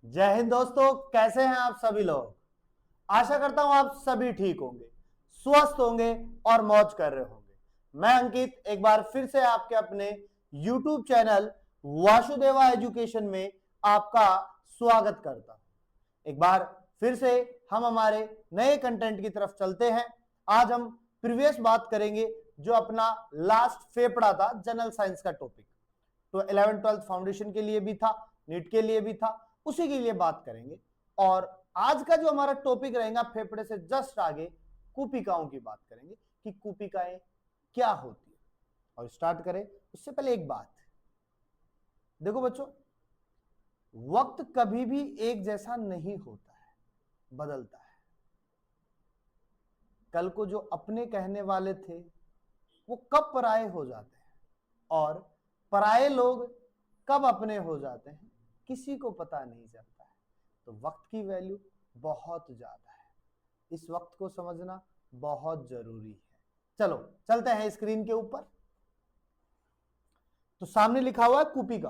जय हिंद दोस्तों, कैसे हैं आप सभी लोग। आशा करता हूं आप सभी ठीक होंगे, स्वस्थ होंगे और मौज कर रहे होंगे। मैं अंकित एक बार फिर से आपके अपने YouTube चैनल वासुदेवा एजुकेशन में आपका स्वागत करता हूं। एक बार फिर से हम हमारे नए कंटेंट की तरफ चलते हैं। आज हम प्रीवियस बात करेंगे जो अपना लास्ट फेफड़ा था जनरल साइंस का टॉपिक, तो 11th-12th फाउंडेशन के लिए भी था, नीट के लिए भी था, उसी के लिए बात करेंगे। और आज का जो हमारा टॉपिक रहेगा फेफड़े से जस्ट आगे कूपिकाओं की बात करेंगे कि कूपिकाएं क्या होती है। और स्टार्ट करें उससे पहले एक बात देखो बच्चों, वक्त कभी भी एक जैसा नहीं होता है, बदलता है। कल को जो अपने कहने वाले थे वो कब पराये हो जाते हैं और पराये लोग कब अपने हो जाते हैं किसी को पता नहीं चलता है। तो वक्त की वैल्यू बहुत ज्यादा है, इस वक्त को समझना बहुत जरूरी है। चलो चलते हैं स्क्रीन के ऊपर। तो सामने लिखा हुआ है कूपिका।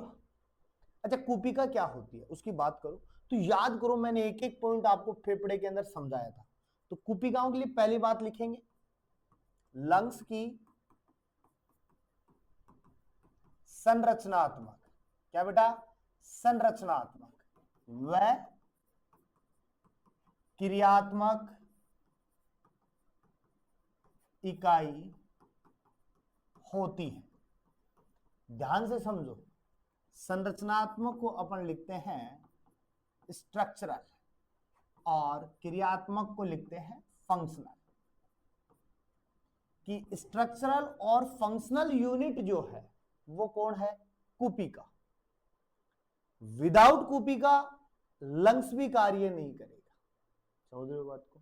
अच्छा, कूपिका क्या होती है उसकी बात करो तो याद करो, मैंने एक एक पॉइंट आपको फेफड़े के अंदर समझाया था। तो कूपिकाओं के लिए पहली बात लिखेंगे लंग्स की संरचनात्मक, क्या बेटा, संरचनात्मक व क्रियात्मक इकाई होती है। ध्यान से समझो, संरचनात्मक को अपन लिखते हैं स्ट्रक्चरल और क्रियात्मक को लिखते हैं फंक्शनल। कि स्ट्रक्चरल और फंक्शनल यूनिट जो है वो कौन है, कूपिका। विदाउट कूपिका लंग्स भी कार्य नहीं करेगा, समझ रहे हो बात को।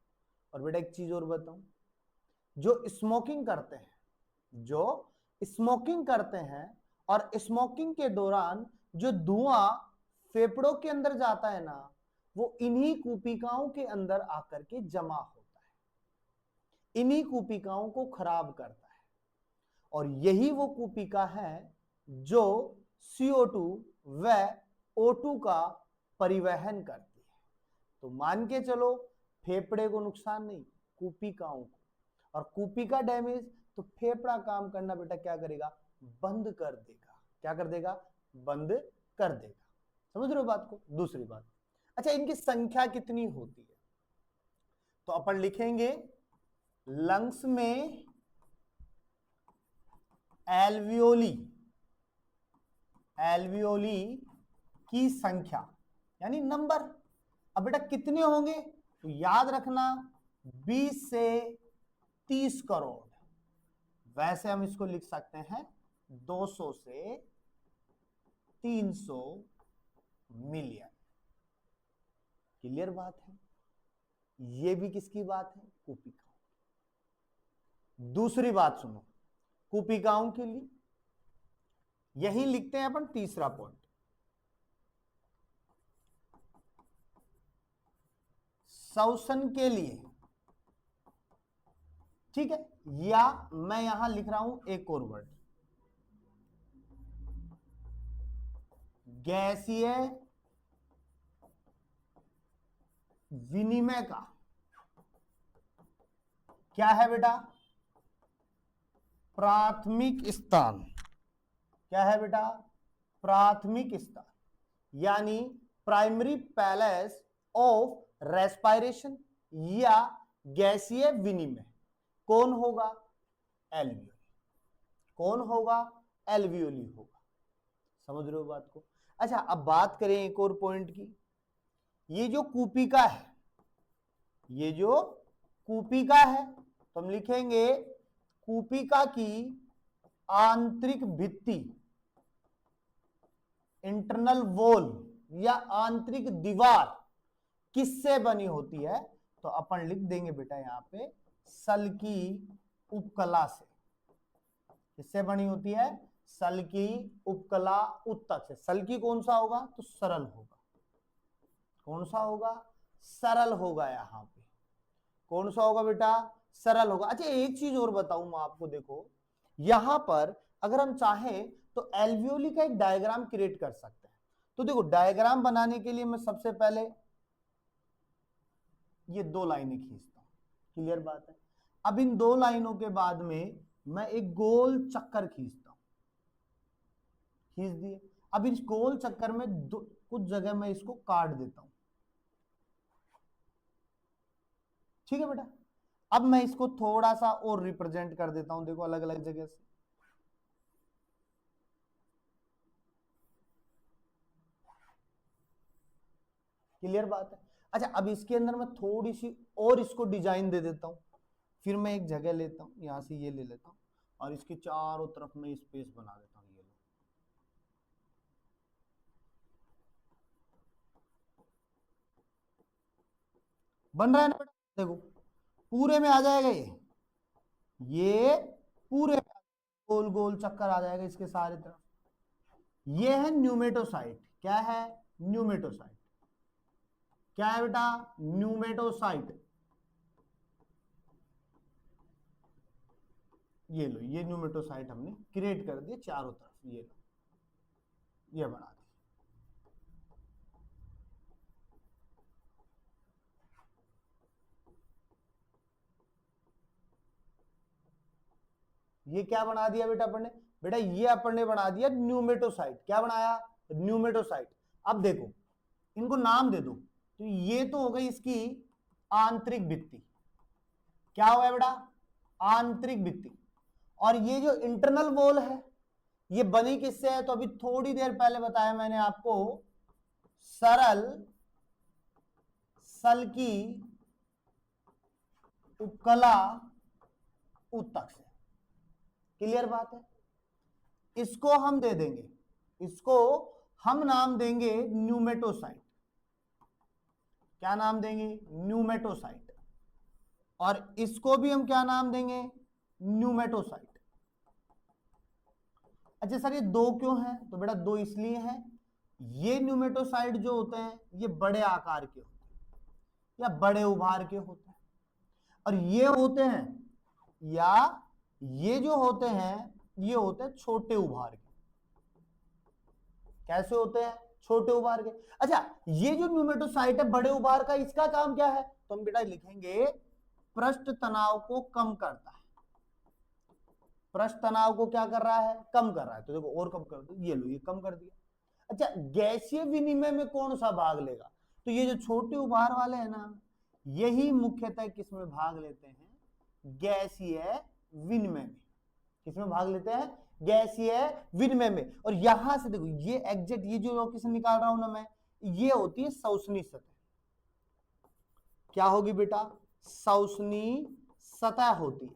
और बेटा एक चीज और बताऊं, जो स्मोकिंग करते हैं, जो स्मोकिंग करते हैं और स्मोकिंग के दौरान जो धुआं फेफड़ों के अंदर जाता है ना, वो इन्हीं कूपिकाओं के अंदर आकर के जमा होता है, इन्हीं कूपिकाओं को खराब करता है। और यही वो कूपिका है जो CO2 व O2 का परिवहन करती है। तो मान के चलो फेफड़े को नुकसान नहीं, कूपिकाओं को। और कूपिका डैमेज तो फेफड़ा काम करना बेटा क्या करेगा, बंद कर देगा। क्या कर देगा, बंद कर देगा। समझ रहे हो बात को। दूसरी बात, अच्छा इनकी संख्या कितनी होती है, तो अपन लिखेंगे लंग्स में एल्वियोली, एल्वियोली की संख्या यानी नंबर। अब बेटा कितने होंगे, तो याद रखना 20 से 30 करोड़। वैसे हम इसको लिख सकते हैं 200 से 300 मिलियन। क्लियर बात है। ये भी किसकी बात है, कूपिकाओं। दूसरी बात सुनो, कूपिकाओं के लिए यही लिखते हैं अपन तीसरा पॉइंट, शोषण के लिए। ठीक है, या मैं यहां लिख रहा हूं एक और वर्ड, गैसीय विनिमय का। क्या है बेटा, प्राथमिक स्थान। क्या है बेटा, प्राथमिक स्थान, यानी प्राइमरी पैलेस ऑफ रेस्पायरेशन या गैसीय विनिमय कौन होगा, एल्वियोली। कौन होगा, एल्वियोली होगा। समझ रहे हो बात को। अच्छा अब बात करें एक और पॉइंट की, ये जो कूपिका है, ये जो कूपिका है तो हम लिखेंगे कूपिका की आंतरिक भित्ति, इंटरनल वॉल या आंतरिक दीवार किससे बनी होती है, तो अपन लिख देंगे बेटा यहां पे सल की उपकला से। किससे बनी होती है, सल की उपकला उत्तक से। सल की कौन सा होगा, तो सरल होगा। कौन सा होगा, सरल होगा। यहां पे कौन सा होगा बेटा, सरल होगा। अच्छा एक चीज और बताऊं मैं आपको, देखो यहां पर अगर हम चाहें तो एल्वियोली का एक डायग्राम क्रिएट कर सकते हैं। तो देखो डायग्राम बनाने के लिए मैं सबसे पहले ये 2 लाइनें खींचता हूं, क्लियर बात है। अब इन 2 लाइनों के बाद में मैं एक गोल चक्कर खींचता हूं, खींच दिए। अब इस गोल चक्कर में कुछ जगह मैं इसको काट देता हूं, ठीक है बेटा। अब मैं इसको थोड़ा सा और रिप्रेजेंट कर देता हूं, देखो अलग अलग जगह से। क्लियर बात है। अच्छा, अब इसके अंदर मैं थोड़ी सी और इसको डिजाइन दे देता हूं। फिर मैं एक जगह लेता हूं, यहां से ये ले लेता हूं और इसके चारों तरफ मैं स्पेस बना देता हूं। ये लो, बन रहा है ना बेटा, देखो पूरे में आ जाएगा ये पूरे में गोल गोल चक्कर आ जाएगा इसके सारे तरफ। ये है न्यूमेटोसाइट। क्या है? न्यूमेटोसाइट। क्या है बेटा? न्यूमेटोसाइट। ये लो, ये न्यूमेटोसाइट हमने क्रिएट कर दिए चारों तरफ। ये लो, ये बना दिया। ये क्या बना दिया बेटा अपन ने? बेटा ये अपन ने बना दिया न्यूमेटोसाइट। क्या बनाया? न्यूमेटोसाइट। अब देखो इनको नाम दे दो। तो ये तो हो गई इसकी आंतरिक भित्ति। क्या हुआ बेटा? आंतरिक भित्ति। और ये जो इंटरनल वॉल है ये बनी किससे है? तो अभी थोड़ी देर पहले बताया मैंने आपको, सरल सल की उपकला ऊतक से। क्लियर बात है। इसको हम दे देंगे, इसको हम नाम देंगे न्यूमेटोसाइट। क्या नाम देंगे? न्यूमेटोसाइट। और इसको भी हम क्या नाम देंगे? न्यूमेटोसाइट। अच्छा सर ये 2 क्यों हैं? तो बेटा 2 इसलिए हैं, ये न्यूमेटोसाइट जो होते हैं ये बड़े आकार के होते हैं या बड़े उभार के होते हैं, और ये होते हैं या ये जो होते हैं ये होते हैं छोटे उभार के। कैसे होते हैं? छोटे उभार के। अच्छा ये जो न्यूमेटोसाइट है बड़े उभार का, इसका काम क्या है? तो हम बेटा लिखेंगे पृष्ठ तनाव को कम करता है। पृष्ठ तनाव को क्या कर रहा है? कम कर रहा है। तो देखो और कम कर दो, ये लो, ये कम कर दिया। अच्छा गैसीय विनिमय में कौन सा भाग लेगा? तो ये जो छोटे उभार वाले हैं ना, यही मुख्यतः किसमें भाग लेते हैं? गैसीय विनिमय में। किसमें भाग लेते हैं? गैसीय विनिमय में। और यहां से देखो ये एग्जैक्ट ये जो लोकेशन निकाल रहा हूं ना मैं, ये होती है शोषणी सतह। क्या होगी बेटा? शोषणी सतह होती है,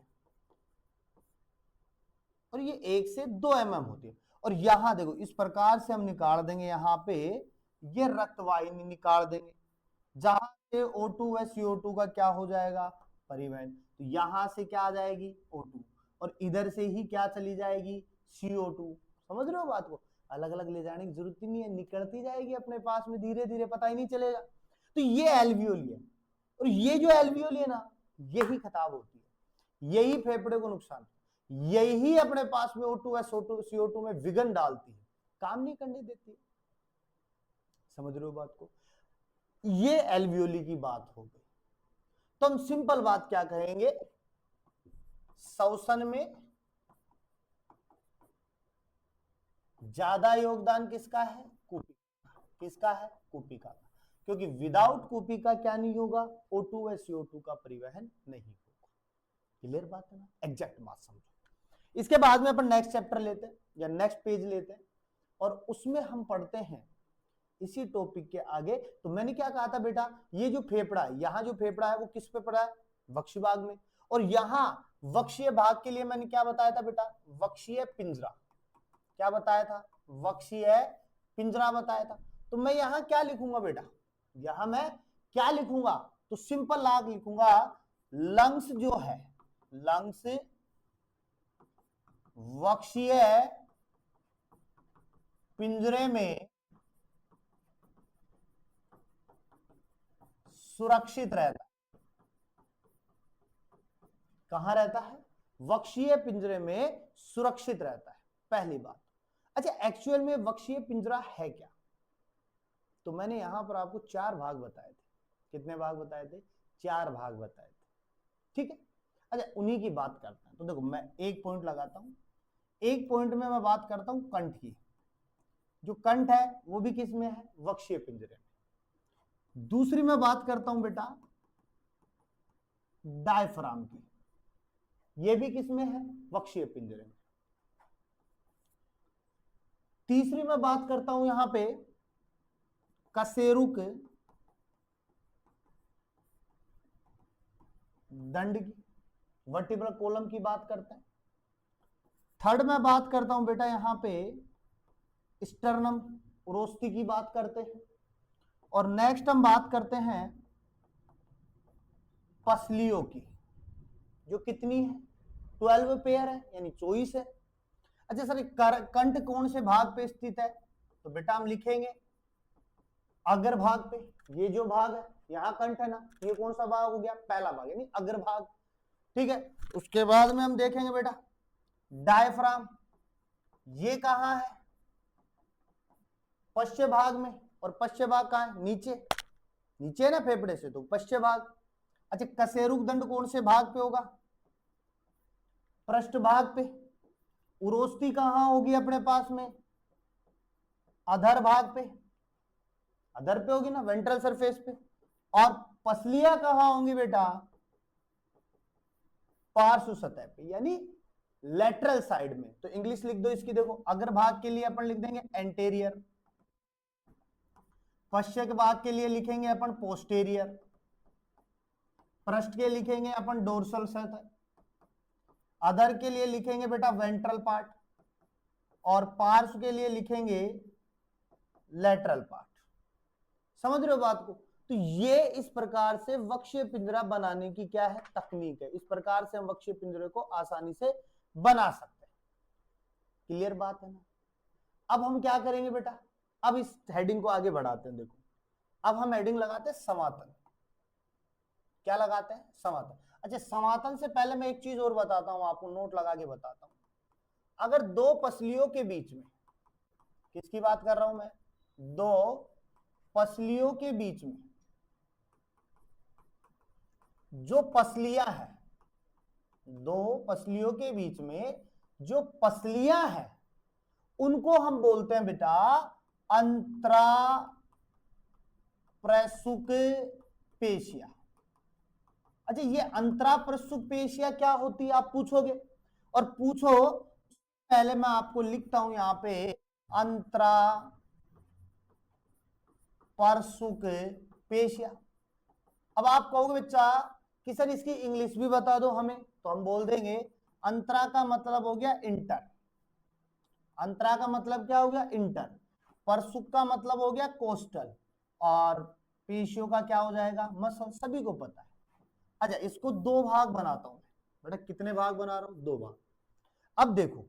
और ये 1 से 2 mm होती है। और यहां देखो इस प्रकार से हम निकाल देंगे, यहां पे ये रक्त वाहिनी निकाल देंगे, जहां से O2 व CO2 का क्या हो जाएगा? परिवहन। तो यहां से क्या आ जाएगी? O2, और इधर से ही क्या चली जाएगी? CO2। समझ रहे हो बात को? अलग अलग ले जाने की जरूरत ही नहीं है, निकलती जाएगी अपने पास में धीरे धीरे, पता ही नहीं चलेगा। तो ये एल्वियोली है, और ये जो एल्वियोली है ना, यही खराब होती है, यही फेफड़े को नुकसान, यही अपने पास में O2 व CO2 में विघन डालती है, काम नहीं करने देती है। समझ रहे हो बात को? ये एल्वियोली की बात हो गई। तो हम सिंपल बात क्या कहेंगे? श्वसन में ज्यादा योगदान किसका है? कूपिका। किसका है? कूपिका का। क्योंकि विदाउट कूपिका क्या नहीं होगा? O2 व CO2 का परिवहन नहीं होगा। क्लियर बात है ना? एग्जैक्ट बात समझो। इसके बाद में अपन नेक्स्ट चैप्टर लेते हैं या नेक्स्ट पेज लेते हैं, और उसमें हम पढ़ते हैं इसी टॉपिक के आगे। तो मैंने क्या कहा था बेटा, ये जो फेफड़ा है, यहां जो फेफड़ा है वो किस पे पड़ा है? वक्षीय भाग में। और यहां वक्षीय भाग के लिए मैंने क्या बताया था बेटा? वक्षीय पिंजरा। क्या बताया था? वक्षीय पिंजरा बताया था। तो मैं यहां क्या लिखूंगा बेटा? यहां मैं क्या लिखूंगा? तो सिंपल लाग लिखूंगा, लंग्स जो है, लंग्स वक्षीय पिंजरे में सुरक्षित रहता है। कहां रहता है? वक्षीय पिंजरे में सुरक्षित रहता है, पहली बात। अच्छा एक्चुअल में वक्षीय पिंजरा है क्या? तो मैंने यहां पर आपको 4 भाग बताए थे। कितने भाग बताए थे? 4 भाग बताए थे। ठीक है, अच्छा उन्हीं की बात करते हैं। तो देखो मैं एक पॉइंट लगाता हूं, एक पॉइंट में मैं बात करता हूं कंठ की। जो कंठ है वो भी किस में है? वक्षीय पिंजरे में। दूसरी मैं बात करता हूं बेटा डायफ्राम की, ये भी किस में है? वक्षीय पिंजरे में। तीसरी मैं बात करता हूं यहां पे कशेरुक दंड की, वर्टिब्रल कॉलम की बात करते हैं। थर्ड मैं बात करता हूं बेटा यहां पे स्टर्नम उरोस्थी की बात करते हैं। और नेक्स्ट हम बात करते हैं पसलियों की, जो कितनी है? 12 पेयर है, यानी 24 है। अच्छा सर कंठ कौन से भाग पे स्थित है? तो बेटा हम लिखेंगे अग्र भाग पे। ये जो भाग है यहां कंठ है ना, ये कौन सा भाग हो गया? पहला भाग, यानी अग्र भाग। ठीक है, उसके बाद में हम देखेंगे बेटा डायफ्राम, ये कहां है? पश्चिम भाग में। और पश्चिम भाग कहां है? नीचे, नीचे ना फेफड़े से, तो पश्चिम भाग। अच्छा कशेरुक दंड कौन से भाग पे होगा? पृष्ठ भाग पे। उरोस्थी कहां होगी अपने पास में? अधर भाग पे, अधर पे होगी ना, वेंट्रल सरफेस पे। और पसलियां कहां होंगी बेटा? पार्श्व सतह पे, यानी लेटरल साइड में। तो इंग्लिश लिख दो इसकी, देखो अग्र भाग के लिए अपन लिख देंगे एंटेरियर, पश्चिम भाग के लिए लिखेंगे अपन पोस्टेरियर, पृष्ठ के लिखेंगे अपन डोर्सल सतह, अधर के लिए लिखेंगे बेटा वेंट्रल पार्ट, और पार्श्व के लिए लिखेंगे लेटरल पार्ट। समझ रहे हो बात को? तो ये इस प्रकार से वक्षीय पिंजरा बनाने की क्या है? तकनीक है। इस प्रकार से हम वक्षीय पिंजरे को आसानी से बना सकते हैं। क्लियर बात है ना? अब हम क्या करेंगे बेटा? अब इस हेडिंग को आगे बढ़ाते हैं। देखो अब हम हेडिंग लगाते हैं समातल। क्या लगाते हैं? समातल। अच्छा समातल से पहले मैं एक चीज और बताता हूं आपको, नोट लगा के बताता हूं। अगर दो पसलियों के बीच में, किसकी बात कर रहा हूं मैं? दो पसलियों के बीच में जो पसलियां हैं, दो पसलियों के बीच में जो पसलियां हैं, उनको हम बोलते हैं बेटा अंतरा प्रसुक पेशिया। अच्छा ये अंतरा प्रसुक पेशिया क्या होती है आप पूछोगे, और पूछो पहले मैं आपको लिखता हूं यहां पे अंतरा प्रसुक पेशिया। अब आप कहोगे बच्चा कि सर इसकी इंग्लिश भी बता दो हमें, तो हम बोल देंगे अंतरा का मतलब हो गया इंटर, अंतरा का मतलब क्या हो गया? इंटर। प्रसुक का मतलब हो गया कोस्टल, और पेशियों का क्या हो जाएगा? मसल। सभी को पता है। अच्छा इसको दो भाग बनाता हूं बेटा। कितने भाग बना रहा हूं? दो भाग। अब देखो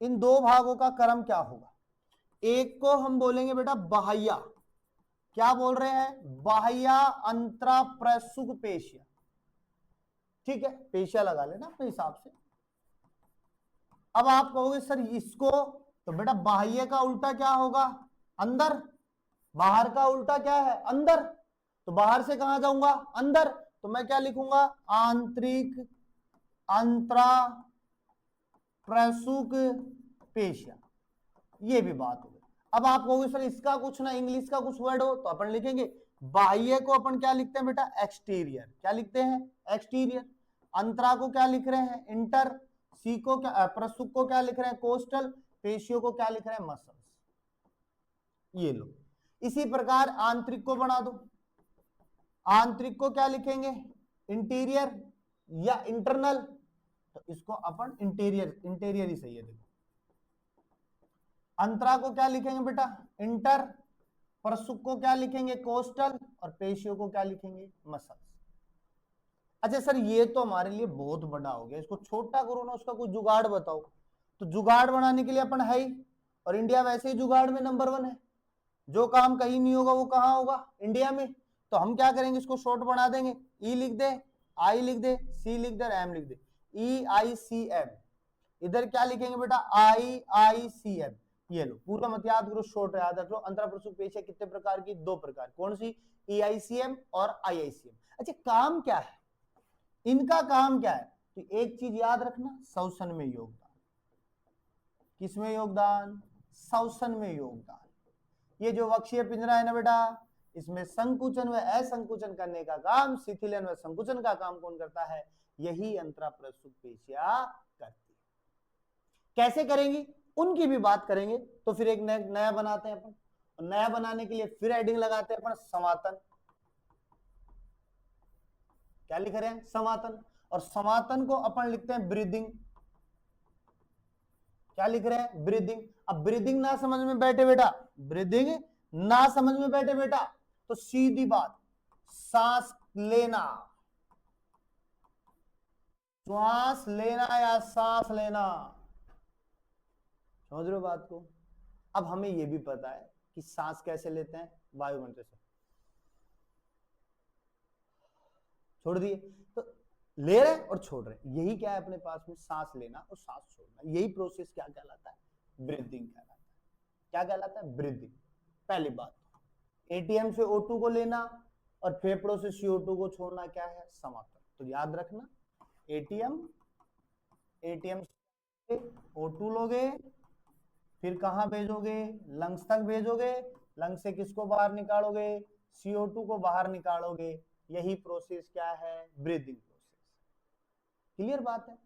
इन दो भागों का क्रम क्या होगा? एक को हम बोलेंगे बेटा बाह्या, क्या बोल रहे हैं? बाह्या अंतरा प्रसुक पेशिया। ठीक है, पेशिया लगा लेना अपने हिसाब से। अब आप कहोगे सर इसको, तो बेटा बाह्य का उल्टा क्या होगा? अंदर। बाहर का उल्टा क्या है? अंदर। तो बाहर से कहां जाऊंगा? अंदर। तो मैं क्या लिखूंगा? आंतरिक अंतरा प्रसुक पेशिया। ये भी बात हो गई। अब आप कहोगे सर इसका कुछ ना इंग्लिश का कुछ वर्ड हो, तो अपन लिखेंगे बाह्य को अपन क्या लिखते हैं बेटा? एक्सटीरियर। क्या लिखते हैं? एक्सटीरियर। अंतरा को क्या लिख रहे हैं? इंटर। सी को क्या, प्रसुक को क्या लिख रहे हैं? कोस्टल। पेशियों को क्या लिख रहे हैं? मसल्स। ये लो। इसी प्रकार आंतरिक को बना दो। आंतरिक को क्या लिखेंगे? इंटीरियर या इंटरनल। तो इसको अपन इंटीरियर, इंटीरियर ही सही है। देखो अंतरा को क्या लिखेंगे बेटा? इंटर। प्रसुक को क्या लिखेंगे? कोस्टल। और पेशियों को क्या लिखेंगे? मसल्स। अच्छा सर ये तो हमारे लिए बहुत बड़ा हो गया, इसको छोटा करो ना, उसका कोई जुगाड़ बताओ। तो जुगाड़ बनाने के लिए अपन है ही, और इंडिया वैसे ही जुगाड़ में नंबर 1 है। जो काम कहीं नहीं होगा वो कहां होगा? इंडिया में। तो हम क्या करेंगे? इसको शॉर्ट बना देंगे। ई लिख दे, आई लिख दे, सी लिख दे, एम लिख दे। EICM। इधर क्या लिखेंगे बेटा? IICM। ये लो, पूरा मत याद करो, शॉर्ट याद रख लो। अंतराप्रसूक पेशियां कितने प्रकार की? 2 प्रकार। कौन सी? EICM और IICM। अच्छा, काम क्या है इनका? काम क्या है? तो एक चीज याद रखना, श्वसन में योगदान। किसमें योगदान? श्वसन में योगदान। ये जो वक्षीय पिंजरा है ना बेटा, इसमें संकुचन व असंकुचन करने का काम, शिथिलन व संकुचन का काम कौन करता है? यही अंतराप्रसूक पेशियां करती है। कैसे करेंगी उनकी भी बात करेंगे। तो फिर एक नया बनाते हैं अपन, और नया बनाने के लिए फिर हेडिंग लगाते हैं अपन समातन। क्या लिख रहे हैं? समातन। और समातन को अपन लिखते हैं ब्रीदिंग। क्या लिख रहे हैं? ब्रीदिंग। अब ब्रीदिंग ना समझ में बैठे बेटा, ब्रीदिंग ना समझ में बैठे बेटा, तो सीधी बात, सांस लेना, श्वास लेना या सांस लेना। समझ रहे हो बात को? अब हमें यह भी पता है कि सांस कैसे लेते हैं, वायुमंत्र से छोड़ दिए, तो ले रहे और छोड़ रहे, यही क्या है अपने पास में? सांस लेना और सांस छोड़ना। यही प्रोसेस क्या कहलाता है? ब्रीदिंग कहलाता है। क्या कहलाता है? ब्रीदिंग। पहली बात, एटीएम से O2 को लेना और फेफड़ों से CO2 को छोड़ना क्या है? समातन। तो याद रखना, एटीएम से O2 लोगे, फिर कहां भेजोगे? लंग्स तक भेजोगे, लंग्स से किसको बाहर निकालोगे? CO2 को बाहर निकालोगे। यही प्रोसेस क्या है? Breathing process. क्लियर बात है?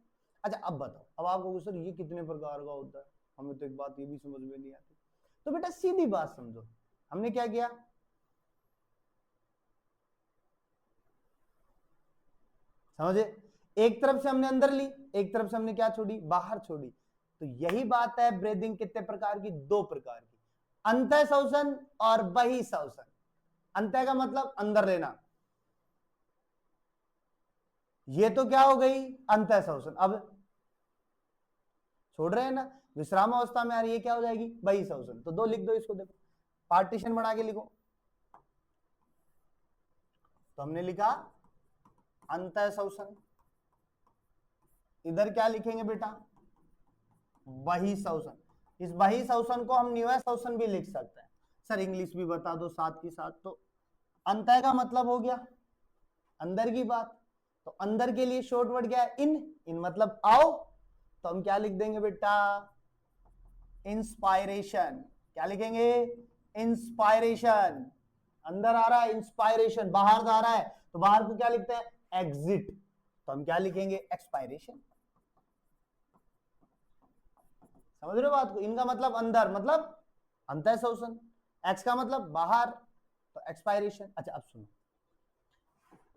अच्छा, अब बताओ, अब आपको सर ये कितने प्रकार का होता है? हमें तो एक बात ये भी समझ में नहीं आती। तो बेटा सीधी बात समझो, हमने क्या किया? समझे? एक तरफ से हमने अंदर ली, एक तरफ से हमने क्या छोड़ी? बाहर छोड़ी। तो यही बात है, ब्रीदिंग कितने प्रकार की? 2 प्रकार की, अंतः श्वसन और बहि श्वसन। अंतः का मतलब अंदर लेना, ये तो क्या हो गई? अंतः श्वसन। अब छोड़ रहे हैं ना, विश्राम अवस्था में आ रही है, क्या हो जाएगी? बहि श्वसन। तो 2 लिख दो इसको, देखो पार्टीशन बना के लिखो। तो हमने लिखा अंतः श्वसन, इधर क्या लिखेंगे बेटा? बहि श्वसन। इस बहि श्वसन को हम निवय श्वसन भी लिख सकते हैं। सर इंग्लिश भी बता दो साथ की साथ। तो अंतः का मतलब हो गया अंदर की बात, तो अंदर के लिए शॉर्ट वर्ड क्या है? इन मतलब आओ। तो हम क्या लिख देंगे बेटा? इंस्पायरेशन। क्या लिखेंगे? इंस्पायरेशन। अंदर आ रहा है इंस्पायरेशन, बाहर जा रहा है तो बाहर को क्या लिखते हैं? एग्जिट। तो हम क्या लिखेंगे? एक्सपायरेशन। समझ रहे हो बात को? इनका मतलब अंदर, मतलब अंतः श्वसन, एक्स का मतलब बाहर, तो एक्सपायरेशन। अच्छा अब सुनो,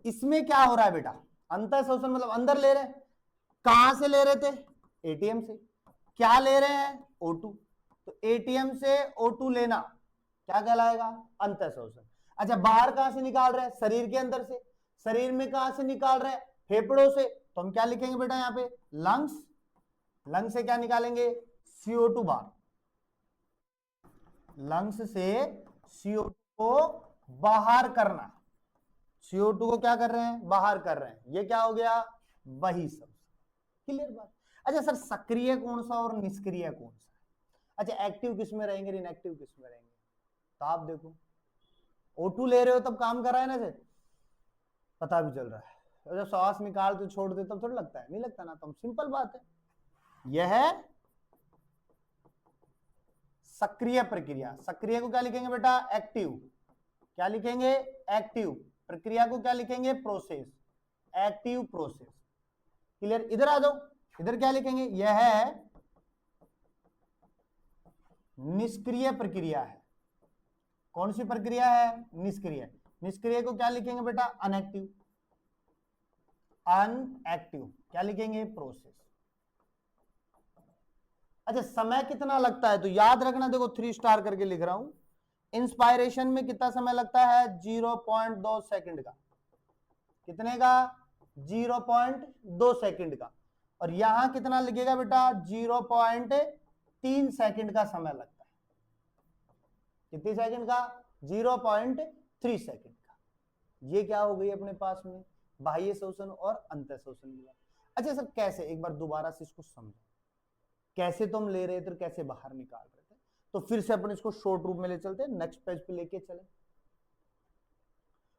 इसमें क्या हो रहा है बेटा? अंतः श्वसन मतलब अंदर ले रहे हैं। कहां से ले रहे थे? एटीएम से। क्या ले रहे हैं? O2। तो एटीएम से O2 लेना क्या कहलाएगा? अंतः श्वसन। अच्छा, बाहर कहां से निकाल रहे हैं? शरीर के अंदर से। शरीर में कहां से निकाल रहे हैं? फेफड़ों से। तो हम क्या लिखेंगे बेटा यहां पे? लंग्स। लंग्स से क्या निकालेंगे? CO2 बाहर। लंग्स से CO2 को बाहर करना। CO2 को क्या कर रहे हैं? बाहर कर रहे हैं। ये क्या हो गया? बहि श्वसन। क्लियर बात? अच्छा सर, सक्रिय कौन सा और निष्क्रिय कौन सा? अच्छा, एक्टिव किस में रहेंगे, इनएक्टिव किस में रहेंगे? तो आप देखो, O2 ले रहे हो तब काम कर रहा है ना, सर पता भी चल रहा है। तो जब श्वास निकाल तो छोड़ दे तब थोड़ा लगता है, नहीं लगता ना। तो सिंपल बात है, यह है सक्रिय प्रक्रिया। सक्रिय को क्या लिखेंगे बेटा? एक्टिव। क्या लिखेंगे? एक्टिव। प्रक्रिया को क्या लिखेंगे? प्रोसेस। Active process. क्लियर? इधर आ जाओ, इधर क्या लिखेंगे? यह है निष्क्रिय प्रक्रिया है। कौन सी प्रक्रिया है? निष्क्रिय। निष्क्रिय को क्या लिखेंगे बेटा? अनएक्टिव। अनएक्टिव क्या लिखेंगे? प्रोसेस। अच्छा, समय कितना लगता है? तो याद रखना, देखो 3 स्टार करके लिख रहा हूं। इंस्पायरेशन में कितना समय लगता है? 0.2 सेकंड का। कितने का? 0.2 सेकंड का। और यहां कितना लगेगा बेटा? 0.3 सेकंड का समय लगता है। कितने सेकंड का? 0.3 सेकंड का। ये क्या हो गई अपने पास में? बाह्य श्वसन और अंतः श्वसन की बात। अच्छा सर कैसे? एक बार दोबारा से इसको समझो, कैसे तुम ले रहे थे और कैसे बाहर निकाल रहे थे। तो फिर से अपन इसको शॉर्ट रूप में ले चलते हैं, नेक्स्ट पेज पे लेके चले,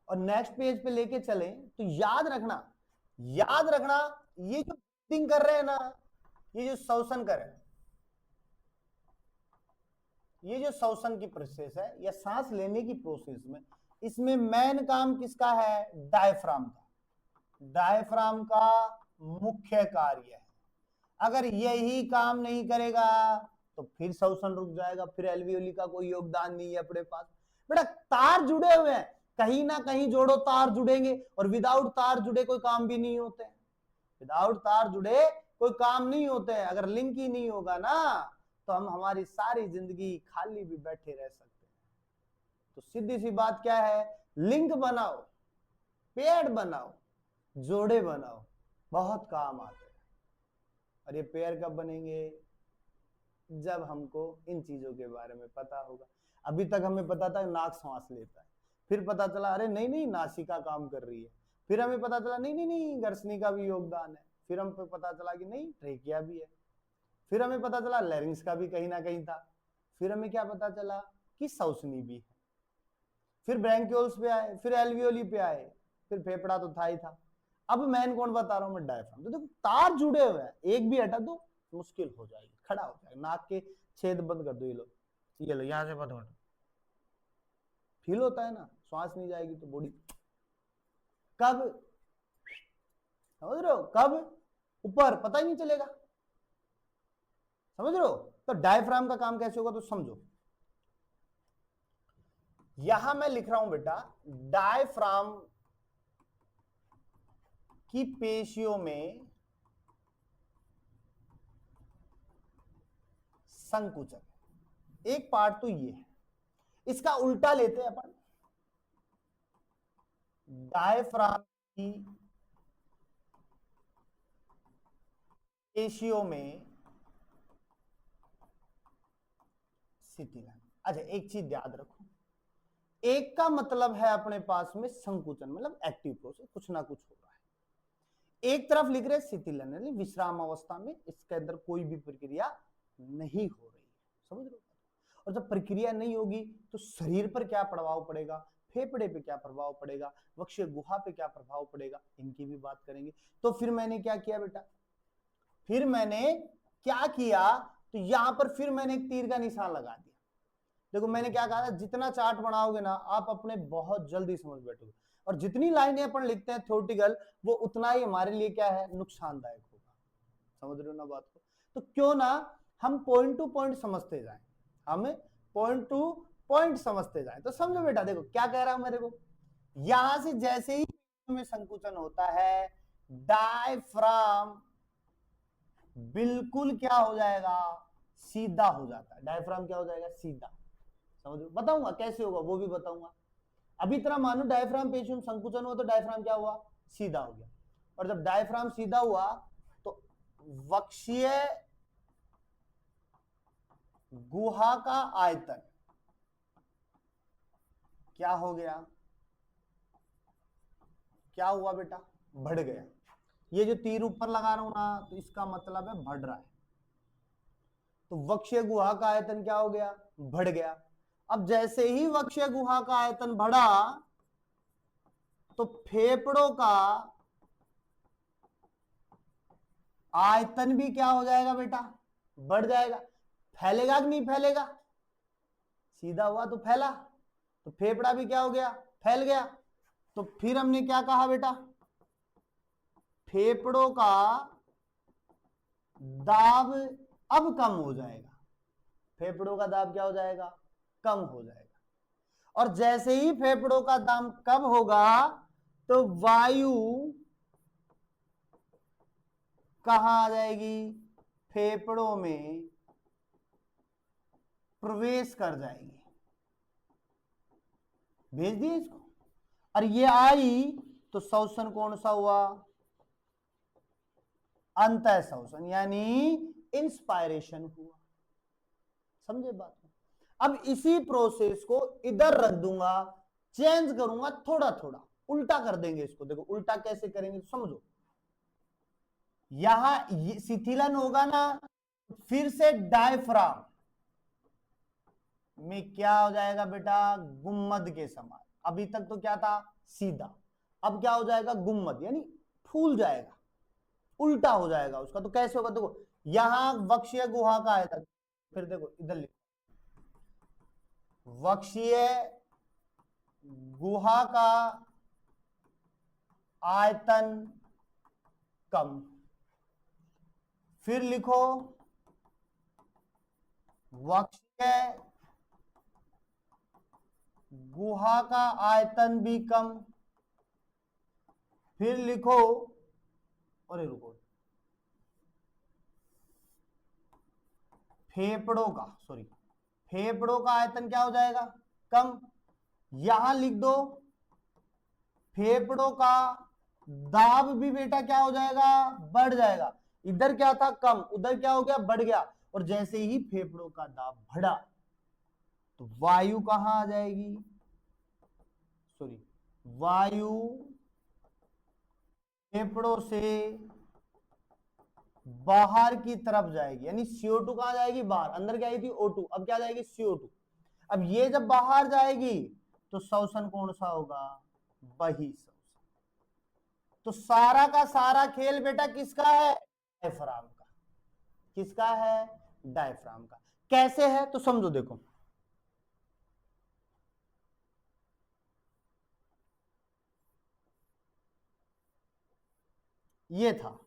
और नेक्स्ट पेज पे लेके चले तो याद रखना ये जो ब्रीथिंग कर रहे हैं ना, ये जो श्वसन कर रहे हैं, ये जो श्वसन की प्रोसेस है या सांस लेने की प्रोसेस में, इसमें मेन काम किसका है? डायफ्राम का। डायफ्राम का मुख्य कार्य है। अगर यही काम नहीं करेगा तो फिर श्वसन रुक जाएगा, फिर एल्वियोली का कोई योगदान नहीं है अपने पास। बेटा तार जुड़े हुए हैं, कहीं ना कहीं जोड़ो तार जुड़ेंगे, और विदाउट तार जुड़े कोई काम भी नहीं होते, विदाउट तार जुड़े कोई काम नहीं होते हैं। अगर लिंक ही नहीं होगा ना तो हम हमारी सारी जिंदगी खाली भी बैठे रह सकते हैं। तो सीधी सी बात क्या है? लिंक बनाओ, पेड़ बनाओ, जोड़े बनाओ, बहुत काम आते हैं। और ये पेयर कब बनेंगे? जब हमको इन चीजों के बारे में पता होगा। अभी तक हमें पता था नाक सांस लेता है, फिर पता चला अरे नहीं नहीं नासिका काम कर रही है, फिर हमें पता चला नहीं नहीं नहीं गर्सनी का भी योगदान है, फिर हम पे पता चला कि नहीं ट्रेकिया भी है, फिर हमें पता चला लैरिंग्स का भी कहीं ना कहीं था, फिर हमें क्या पता चला कि श्वसनी भी है, फिर ब्रैंक्यूल्स पे आए, फिर एल्वियोली पे आए, फिर फेफड़ा तो था ही था। अब मैन कौन बता रहा हूं मैं? डायफ्राम। तो देखो तार जुड़े हुए हैं, एक भी हटा दो मुश्किल हो जाएगी, खड़ा हो जाएगा। नाक के छेद बंद कर दो, ये लो यहां से बंद कर दो। फील होता है ना, श्वास नहीं जाएगी तो बॉडी कब, समझ रहे हो, कब ऊपर पता ही नहीं चलेगा, समझ रहे हो? तो डायफ्राम का काम कैसे होगा तो समझो। यहां मैं लिख रहा हूं बेटा, डायफ्राम की पेशियों में संकुचन, एक पार्ट तो ये है। इसका उल्टा लेते हैं अपन, डायफ्राम की पेशियों में शिथिलन। अच्छा एक चीज याद रखो, एक का मतलब है अपने पास में संकुचन, मतलब एक्टिव प्रोसेस, कुछ ना कुछ हो रहा है। एक तरफ लिख रहे शिथिलन यानी विश्राम अवस्था में, इसके अंदर कोई भी प्रक्रिया नहीं हो रही है, समझ रहे हो? और जब प्रक्रिया नहीं होगी तो शरीर पर क्या प्रभाव पड़ेगा, फेफड़े पे क्या प्रभाव पड़ेगा, वक्षीय गुहा पे क्या प्रभाव पड़ेगा, इनकी भी बात करेंगे। तो फिर मैंने क्या किया बेटा, फिर मैंने क्या किया, तो यहां पर फिर मैंने एक तीर का निशान लगा दिया। देखो मैंने क्या कहा था, जितना चार्ट बनाओगे ना आप अपने बहुत जल्दी समझ बैठोगे, और जितनी लाइनें अपन लिखते हैं थ्योरेटिकल वो उतना ही हमारे लिए क्या है, नुकसानदायक होगा। समझ रहे हो ना बात को? तो क्यों ना हम पॉइंट टू पॉइंट समझते जाएं, हम पॉइंट टू पॉइंट समझते जाएं। तो समझो बेटा, देखो क्या कह रहा हूं मेरे को, यहां से जैसे ही में संकुचन होता है, डायफ्राम बिल्कुल क्या हो जाएगा, सीधा हो जाता है। डायफ्राम क्या हो जाएगा, सीधा। समझ लो, बताऊंगा कैसे होगा वो भी बताऊंगा। अभी तरह मानो डायफ्राम पेशियों में संकुचन हुआ तो डायफ्राम क्या हुआ, सीधा हो गया। और जब डायफ्राम सीधा हुआ तो वक्षीय गुहा का आयतन क्या हो गया, क्या हुआ बेटा, बढ़ गया। ये जो तीर ऊपर लगा रहा हूं ना, तो इसका मतलब है बढ़ रहा है। तो वक्षीय गुहा का आयतन क्या हो गया, बढ़ गया। अब जैसे ही वक्षीय गुहा का आयतन बढ़ा तो फेफड़ों का आयतन भी क्या हो जाएगा बेटा, बढ़ जाएगा। फैलेगा कि नहीं फैलेगा, सीधा हुआ तो फैला, तो फेफड़ा भी क्या हो गया, फैल गया। तो फिर हमने क्या कहा बेटा, फेफड़ों का दाब अब कम हो जाएगा, फेफड़ों का दाब क्या हो जाएगा, कम हो जाएगा। और जैसे ही फेफड़ों का दाब कम होगा तो वायु कहां आ जाएगी, फेफड़ों में प्रवेश कर जाएगी, भेज दिए इसको। और ये आई तो श्वसन कौन सा हुआ, अंतः श्वसन यानी इंस्पायरेशन हुआ। समझे बात को? अब इसी प्रोसेस को इधर रख दूंगा, चेंज करूंगा थोड़ा थोड़ा, उल्टा कर देंगे इसको। देखो उल्टा कैसे करेंगे तो समझो, यहां शिथिलन होगा ना, फिर से डायफ्राम में क्या हो जाएगा बेटा, गुम्मद के समान। अभी तक तो क्या था, सीधा, अब क्या हो जाएगा, गुम्मद, यानी फूल जाएगा, उल्टा हो जाएगा उसका। तो कैसे होगा, देखो यहां वक्षीय गुहा का आयतन, फिर देखो इधर लिखो, वक्षीय गुहा का आयतन कम, फिर लिखो वक्षीय गुहा का आयतन भी कम, फिर लिखो, अरे रुको, फेफड़ों का, सॉरी, फेफड़ों का आयतन क्या हो जाएगा, कम। यहां लिख दो फेफड़ों का दाब भी बेटा क्या हो जाएगा, बढ़ जाएगा। इधर क्या था कम, उधर क्या हो गया, बढ़ गया। और जैसे ही फेफड़ों का दाब बढ़ा तो वायु कहां आ जाएगी, सॉरी, वायु फेफड़ों से बाहर की तरफ जाएगी, यानी CO2 कहां जाएगी, बाहर। अंदर क्या आई थी, O2, अब क्या जाएगी, CO2। अब ये जब बाहर जाएगी तो श्वसन कौन सा होगा, वही श्वसन। तो सारा का सारा खेल बेटा किसका है, डायफ्राम का। किसका है, डायफ्राम का। कैसे है तो समझो, देखो ये था,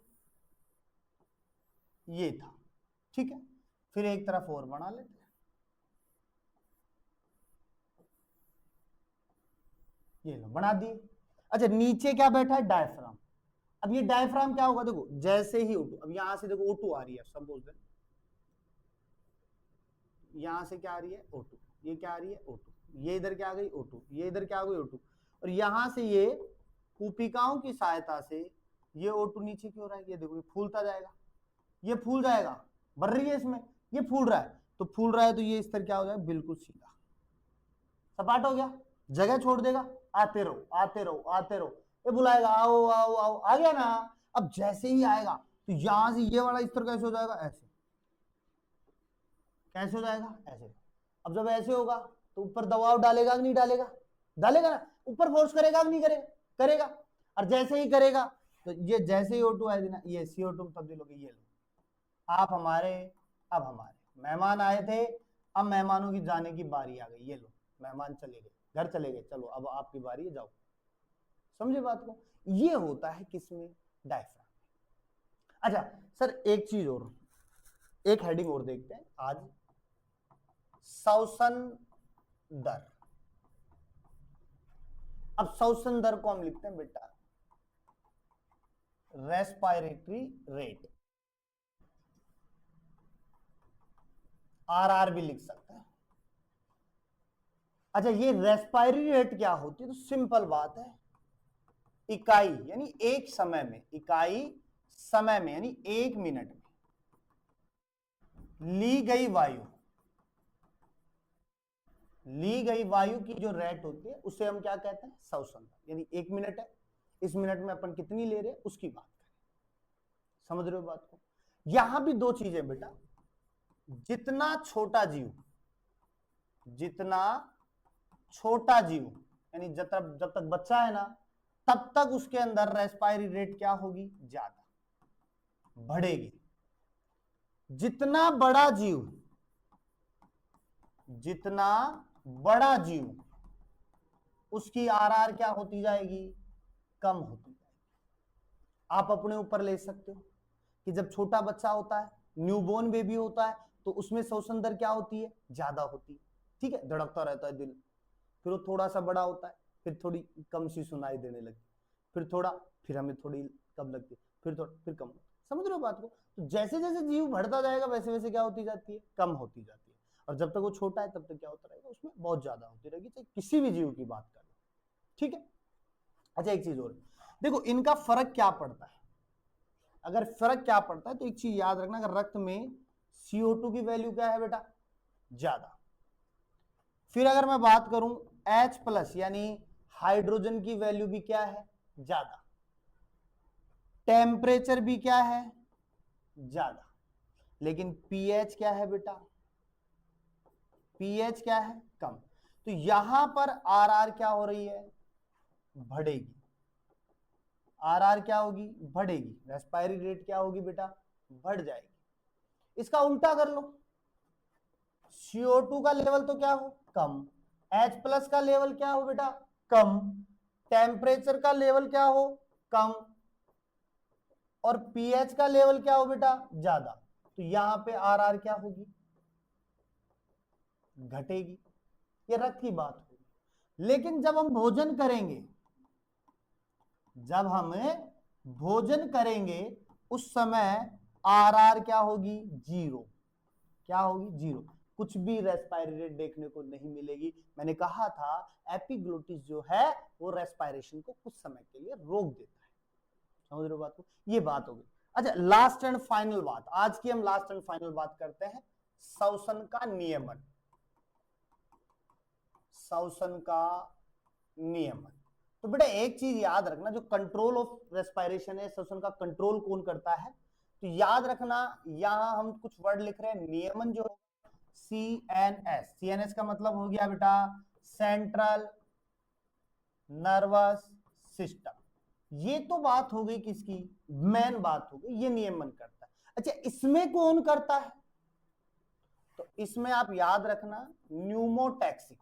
ये था, ठीक है। फिर एक तरफ और बना लेते हैं, ये लो बना दिए। अच्छा, नीचे क्या बैठा है, डायफ्राम। अब ये डायफ्राम क्या होगा, देखो जैसे ही O2, अब यहां से देखो O2 आ रही है, सपोज दैट यहां से क्या आ रही है, O2, ये क्या आ रही है, O2, ये इधर क्या आ गई, O2, ये इधर क्या आ गई, O2, और यहां से ये कूपिकाओं की सहायता से ये O2 नीचे की ओर है, ये देखो ये फूलता जाएगा, ये फूल जाएगा, बढ़ रही है इसमें, ये फूल रहा है, तो फूल रहा है तो ये स्तर क्या हो जाएगा, बिल्कुल सीधा सपाट हो गया, जगह छोड़ देगा, आते रहो आते रहो आते रहो, ये बुलाएगा आओ आओ आओ, आ गया ना। अब जैसे ही आएगा तो यहां से ये वाला स्तर कैसे हो जाएगा, ऐसे, कैसे हो जाएगा, ऐसे। अब जब ऐसे होगा तो ऊपर दबाव डालेगा कि नहीं डालेगा, डालेगा ना, ऊपर फोर्स करेगा कि नहीं करेगा, करेगा। और जैसे ही करेगा तो ये जैसे ही O2 आएगी ना, ये CO2 में तब्दील हो गई, ये लो, आप हमारे, अब हमारे मेहमान आए थे, अब मेहमानों की जाने की बारी आ गई, ये लो मेहमान चले गए, घर चले गए, चलो अब आपकी बारी है, जाओ। समझे बात को, ये होता है किसमें, डायफ्राम। अच्छा सर, एक चीज और, एक हेडिंग और देखते हैं आज, श्वसन दर। अब श्वसन दर को हम लिखते हैं बेटा रेस्पिरेटरी रेट, RR भी लिख सकते हैं। अच्छा, ये रेस्पिरेटरी रेट क्या होती है, तो सिंपल बात है, इकाई यानी एक समय में, इकाई समय में यानी 1 मिनट में ली गई वायु, ली गई वायु की जो रेट होती है उसे हम क्या कहते हैं, श्वसन दर। यानी 1 मिनट है, इस मिनट में अपन कितनी ले रहे हैं उसकी बात करें। समझ रहे हो बात को। यहां भी दो चीजें बेटा, जितना छोटा जीव, जितना छोटा जीव, यानी जब तक बच्चा है ना, तब तक उसके अंदर रेस्पिरेटरी रेट क्या होगी, ज्यादा बढ़ेगी। जितना बड़ा जीव, जितना बड़ा जीव, उसकी RR क्या होती जाएगी, कम होती जाएगी। आप अपने ऊपर ले सकते हो कि जब छोटा बच्चा होता है, न्यूबॉर्न बेबी होता है, तो उसमें श्वसन दर क्या होती है, ज्यादा होती है, ठीक है, धड़कता रहता है दिल। फिर वो थोड़ा सा बड़ा होता है, फिर थोड़ी कम सी सुनाई देने लगती, फिर थोड़ा, फिर हमें थोड़ी कम लगती, फिर थोड़ा, फिर कम। समझ रहे हो बात को। तो जैसे जैसे जीव बढ़ता जाएगा वैसे वैसे क्या होती जाती है, कम होती जाती है। और जब तक वो छोटा है तब तक क्या होता रहेगा, उसमें बहुत ज्यादा होती रहेगी, चाहे किसी भी जीव की बात कर लो, ठीक है। अच्छा, एक चीज और देखो, इनका फर्क क्या पड़ता है। अगर फर्क क्या पड़ता है तो एक चीज याद रखना, अगर रक्त में CO2 की वैल्यू क्या है बेटा, ज्यादा। फिर अगर मैं बात करूं H+ यानी हाइड्रोजन की वैल्यू भी क्या है, ज्यादा। टेम्परेचर भी क्या है, ज्यादा। लेकिन pH क्या है बेटा, पीएच क्या है, कम। तो यहां पर आर आर क्या हो रही है, बढ़ेगी। आर आर क्या होगी, बढ़ेगी। रेस्पायरी रेट क्या होगी बेटा, बढ़ जाएगी। इसका उल्टा कर लो, CO2 का लेवल तो क्या हो, कम। H प्लस का लेवल क्या हो बेटा, कम। टेम्परेचर का लेवल क्या हो, कम। और पीएच का लेवल क्या हो बेटा, ज्यादा। तो यहां पे आर आर क्या होगी, घटेगी। ये रथ की बात होगी। लेकिन जब हम भोजन करेंगे, जब हम भोजन करेंगे उस समय आर आर क्या होगी, जीरो। क्या होगी, जीरो। कुछ भी रेस्पायरी रेट देखने को नहीं मिलेगी। मैंने कहा था एपिग्लोटिस जो है वो रेस्पायरेशन को कुछ समय के लिए रोक देता है। समझ रहे हो बात को, ये बात होगी। अच्छा, लास्ट एंड फाइनल बात, आज की हम लास्ट एंड फाइनल बात करते हैं श्वसन का नियमन। श्वसन का नियमन। तो बेटा एक चीज याद रखना, जो कंट्रोल ऑफ रेस्पायरेशन है, श्वसन का कंट्रोल कौन करता है, तो याद रखना यहां हम कुछ वर्ड लिख रहे हैं, नियमन जो CNS। CNS का मतलब हो गया बेटा सेंट्रल नर्वस सिस्टम। ये तो बात हो गई किसकी, मेन बात हो गई, ये नियमन करता है। अच्छा, इसमें कौन करता है, तो इसमें आप याद रखना न्यूमोटैक्सिक।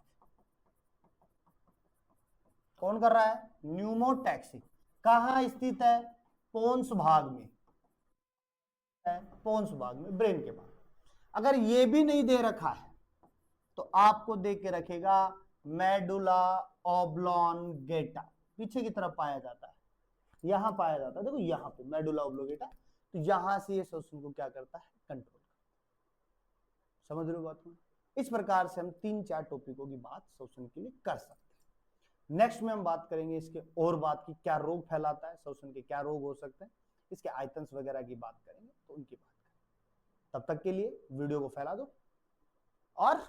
कौन कर रहा है, न्यूमोटैक्सिक। कहां स्थित है, पोन्स भाग में, पोन्स भाग में, ब्रेन के पास। अगर ये भी नहीं दे रखा है तो आपको दे के रखेगा मेडुला ऑब्लोंगेटा, पीछे की तरफ पाया जाता है, यहां पाया जाता है। देखो यहां पे मेडुला ऑब्लोंगेटा, तो यहां से ये श्वसन को क्या करता है, कंट्रोल। समझ रहे हो बात को। इस प्रकार से हम 3-4 टॉपिकों की बात श्वसन के लिए कर सकते हैं। नेक्स्ट में हम बात करेंगे इसके और बात की, क्या रोग फैलाता है, श्वसन के क्या रोग हो सकते हैं, इसके आयतन्स वगैरह की बात करेंगे, तो उनकी बात करेंगे। तब तक के लिए वीडियो को फैला दो और